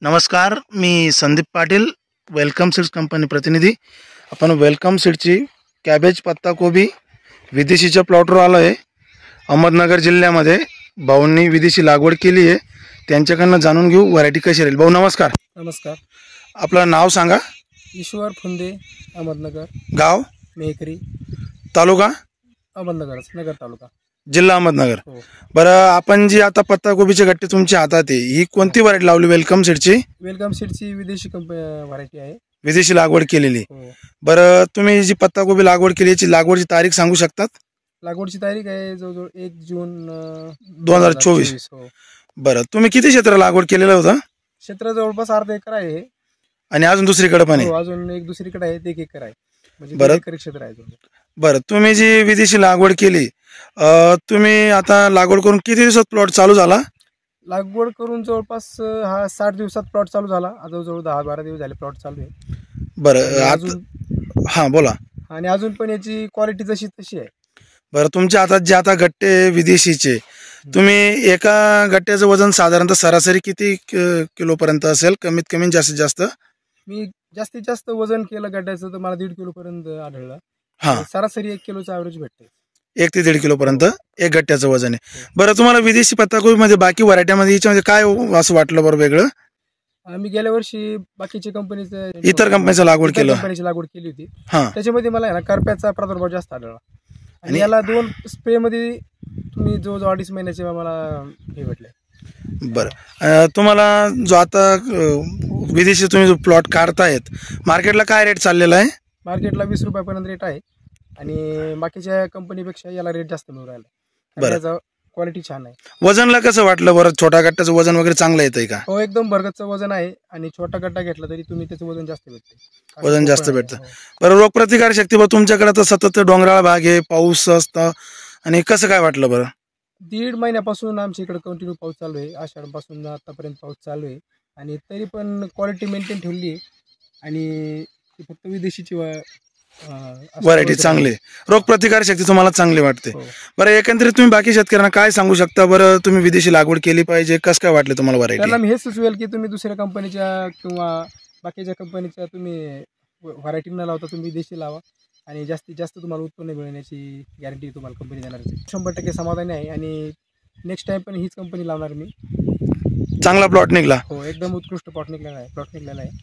नमस्कार, मी Sandeep Patil, welcome seeds company प्रतिनिधी। आपण वेलकम सीडची कॅबेज, पत्ताकोबी विदेशीच्या प्लॉटवर आलो आहे। अहमदनगर जिल्ह्यामध्ये भाऊंनी विदेशी लागवड केली आहे, त्यांच्याकडनं जाणून घेऊ व्हरायटी कशी राहील। भाऊ नमस्कार। नमस्कार। आपलं नाव सांगा। ईश्वर फुंदे, अहमदनगर। गाव मेहकरी, तालुका अहमदनगर, नगर तालुका, जिल्हा अहमदनगर। हो। बरं, आपण जी आता पत्ताकोबीचे गट्टे तुमच्या हातात आहे, ही कोणती व्हरायटी लावली? वेलकम सीडची वेलकम सीडची विदेशी व्हरायटी आहे, विदेशी लागवड केलेली। हो। बरं, तुम्ही जी पत्ताकोबी लागवड केली याची लागवडची तारीख सांगू शकतात? लागवडची तारीख आहे जवळजवळ 1 जून 2024। हो। बरं, तुम्ही किती क्षेत्र लागवड केलेलं होतं? क्षेत्र जवळपास अर्धा एकर आहे, आणि अजून दुसरीकडे पण आहे? हो, अजून एक दुसरीकडे आहे, 1 एकर आहे, म्हणजे बरं. 2 एकर क्षेत्र आहे जवळ. बरं, तुम्ही जी विदेशी लागवड केली, तुम्ही आता लागवड करून किती दिवसात प्लॉट चालू झाला? लागवड करून जवळपास हा 60 दिवसात प्लॉट चालू झाला, जवळजवळ 10-12 दिवस झाले प्लॉट चालू आहे। बरं, अजून हां बोला। आणि अजून पण याची क्वालिटी जशी तशी आहे। बरं, तुमच्या हातात जे आता गट्टे विदेशीचे, तुम्ही एका गट्ट्याचं वजन साधारणतः सरासरी किती किलोपर्यंत असेल? कमीत कमी जास्तीत जास्त? मी जास्तीत जास्त वजन केलं गड्ड्याचं तर मला 1.5 किलो पर्यंत आढळलं। हां, सरासरी 1 किलोचं ॲव्हरेज भेटते। 1 ते 1.5 किलो पर्यंत एक गट्ट्याचं वजन आहे। बरं, तुम्हाला विदेशी पत्ताकोबीमध्ये बाकी व्हरायट्यामध्ये याच्यामध्ये काय असं वाटलं बरं वेगळं? आम्ही गेल्या वर्षी बाकीच्या कंपनीचं इतर कंपनीचं लागवड केलं? कंपनीची लागवड केली होती, हां, त्याच्यामध्ये मला आहे ना करप्याचा प्रादुर्भाव जास्त आढळला। आणि आणि याला 2 स्प्रे मध्ये तुम्ही जवळजवळ 2.5 महिन्याचे मला हे भेटले। बरं, तुम्हाला जो आता विदेशी तुम्ही जो प्लॉट काढतायत, मार्केटला काय रेट चाललेला आहे? मार्केटला 20 रुपयापर्यंत रेट आहे, आणि बाकीच्या कंपनीपेक्षा याला रेट जास्त मिळून राहिला। बरं. याचा क्वालिटी छान आहे। वजनला कसं वाटलं बरं? छोटा गट्ट्याचं वजन वगैरे चांगलं येतंय का? हो, एकदम भरगतचं वजन आहे, आणि छोटा गड्डा घेतला तरी तुम्ही त्याचं वजन जास्त भेटते, वजन जास्त भेटतं। हो. बरं, रोगप्रतिकार शक्ती बरं तुमच्याकडे तर सतत डोंगराळ भाग आहे, पाऊस असतं, आणि कसं काय वाटलं बरं? 1.5 महिन्यापासून आमच्या इकडे कंटिन्यू पाऊस चालू आहे, आषाढपासून आतापर्यंत पाऊस चालू आहे, आणि तरी पण क्वालिटी मेंटेन ठेवली आहे, आणि ती फक्त विदेशीची व्हरायटी चांगली आहे, रोगप्रतिकार शक्ती तुम्हाला चांगली वाटते। हो. बरं, एकंदरीत तुम्ही बाकी शेतकऱ्यांना काय सांगू शकता बरं? तुम्ही विदेशी लागवड केली पाहिजे, कसं काय वाटलं तुम्हाला व्हरायटी? त्यांना मी हेच सुचवेल की तुम्ही दुसऱ्या कंपनीच्या किंवा बाकीच्या कंपनीच्या तुम्ही व्हरायटी न लावता तुम्ही विदेशी लावा, आणि जास्तीत जास्त तुम्हाला उत्पन्न मिळण्याची गॅरंटी तुम्हाला कंपनी देणार आहे। 100% समाधानी आहे, आणि नेक्स्ट टाइम पण हीच कंपनी लावणार मी। चांगला प्लॉट निघाला? हो, एकदम उत्कृष्ट प्लॉट निघालेला आहे।